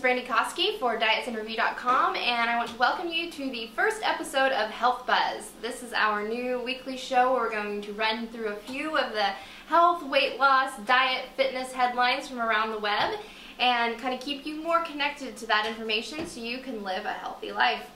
is Brandy Koski for dietsinreview.com, and I want to welcome you to the first episode of Health Buzz. This is our new weekly show where we're going to run through a few of the health, weight loss, diet, fitness headlines from around the web and kind of keep you more connected to that information so you can live a healthy life.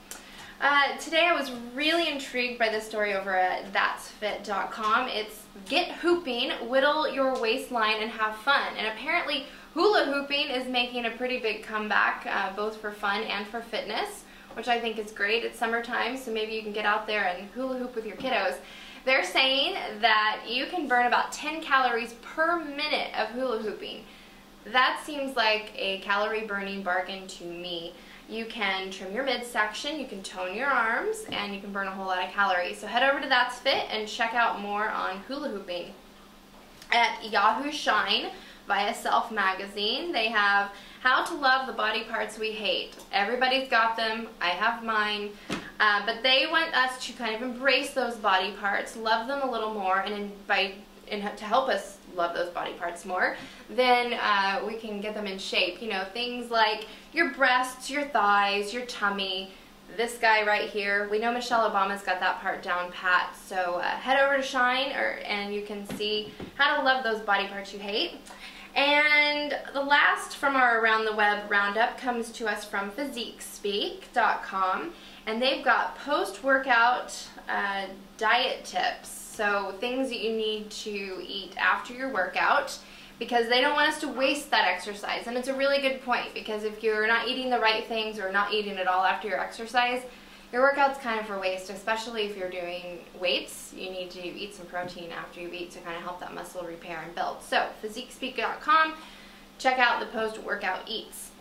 Today I was really intrigued by this story over at thatsfit.com. It's Get Hooping, Whittle Your Waistline and Have Fun. And apparently hula hooping is making a pretty big comeback, both for fun and for fitness, which I think is great. It's summertime, so maybe you can get out there and hula hoop with your kiddos. They're saying that you can burn about 10 calories per minute of hula hooping. That seems like a calorie burning bargain to me. You can trim your midsection, you can tone your arms, and you can burn a whole lot of calories. So head over to That's Fit and check out more on hula hooping. At Yahoo Shine via Self Magazine, they have How to Love the Body Parts We Hate. Everybody's got them, I have mine, but they want us to kind of embrace those body parts, love them a little more, and to help us love those body parts more, then we can get them in shape. You know, things like your breasts, your thighs, your tummy, this guy right here. We know Michelle Obama's got that part down pat, so head over to Shine and you can see how to love those body parts you hate. And the last from our Around the Web roundup comes to us from PhysiqueSpeak.com, and they've got post-workout diet tips. So things that you need to eat after your workout, because they don't want us to waste that exercise. And it's a really good point, because if you're not eating the right things or not eating at all after your exercise, your workout's kind of for waste, especially if you're doing weights. You need to eat some protein after you eat to kind of help that muscle repair and build. So PhysiqueSpeak.com, check out the post-workout eats.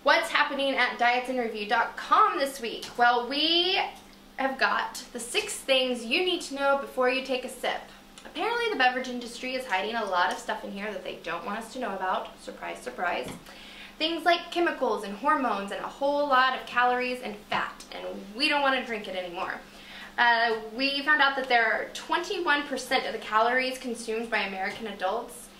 What's happening at dietsinreview.com this week? Well, we have got the 6 things you need to know before you take a sip. Apparently the beverage industry is hiding a lot of stuff in here that they don't want us to know about. Surprise, surprise. Things like chemicals and hormones and a whole lot of calories and fat, and we don't want to drink it anymore. We found out that there are 21% of the calories consumed by American adults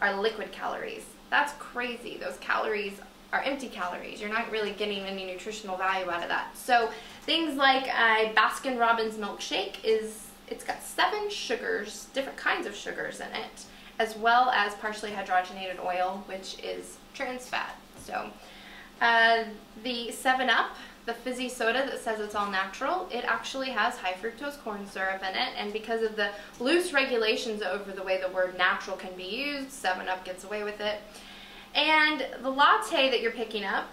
are liquid calories. That's crazy. Those calories are empty calories. You're not really getting any nutritional value out of that. So things like a Baskin-Robbins milkshake it's got 7 sugars, different kinds of sugars in it, as well as partially hydrogenated oil, which is trans fat. So the 7-Up, the fizzy soda that says it's all natural, it actually has high fructose corn syrup in it, and because of the loose regulations over the way the word natural can be used, 7-Up gets away with it. And the latte that you're picking up,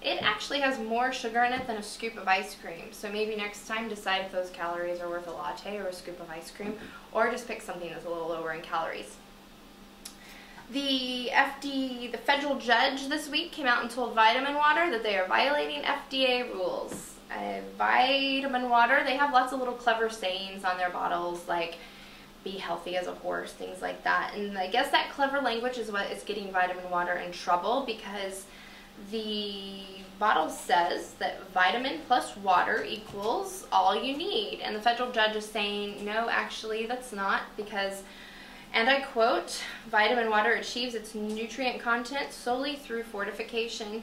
it actually has more sugar in it than a scoop of ice cream. So maybe next time decide if those calories are worth a latte or a scoop of ice cream, or just pick something that's a little lower in calories. The federal judge this week came out and told Vitamin Water that they are violating FDA rules. Vitamin Water, they have lots of little clever sayings on their bottles, like be healthy as a horse, things like that. And I guess that clever language is what is getting Vitamin Water in trouble, because the bottle says that vitamin plus water equals all you need. And the federal judge is saying, no, actually that's not, because, and I quote, vitamin water achieves its nutrient content solely through fortification.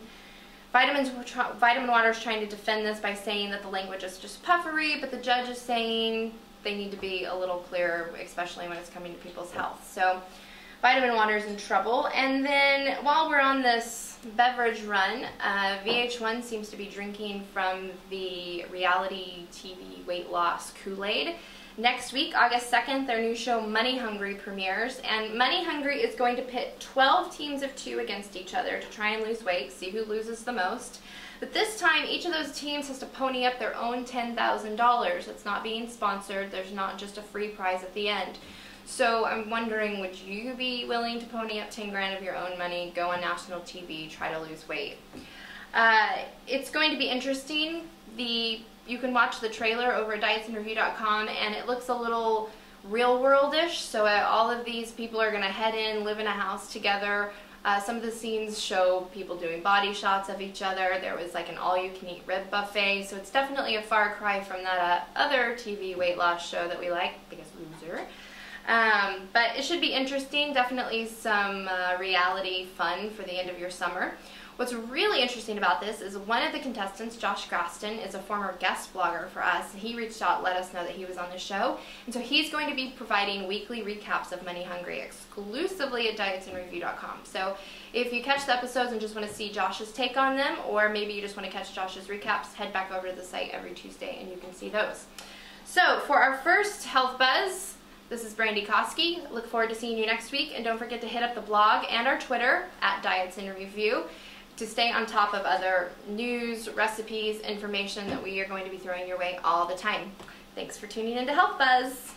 Vitamin Water is trying to defend this by saying that the language is just puffery, but the judge is saying they need to be a little clearer, especially when it's coming to people's health. So Vitamin Water is in trouble. And then while we're on this beverage run, VH1 seems to be drinking from the reality TV weight loss Kool-Aid. Next week, August 2nd, their new show Money Hungry premieres, and Money Hungry is going to pit 12 teams of 2 against each other to try and lose weight, see who loses the most. But this time, each of those teams has to pony up their own $10,000. It's not being sponsored. There's not just a free prize at the end. So I'm wondering, would you be willing to pony up 10 grand of your own money, go on national TV, try to lose weight? It's going to be interesting. You can watch the trailer over at dietsinreview.com, and it looks a little real world-ish. So all of these people are going to head in, live in a house together. Some of the scenes show people doing body shots of each other. There was like an all-you-can-eat rib buffet, so it's definitely a far cry from that other TV weight loss show that we like, Biggest Loser. But it should be interesting, definitely some reality fun for the end of your summer. What's really interesting about this is one of the contestants, Josh Graston, is a former guest blogger for us. He reached out and let us know that he was on the show. And so he's going to be providing weekly recaps of Money Hungry exclusively at dietsandreview.com. So if you catch the episodes and just want to see Josh's take on them, or maybe you just want to catch Josh's recaps, head back over to the site every Tuesday and you can see those. So for our first Health Buzz, this is Brandy Koski. Look forward to seeing you next week. And don't forget to hit up the blog and our Twitter at Diets in Review to stay on top of other news, recipes, information that we are going to be throwing your way all the time. Thanks for tuning in to Health Buzz.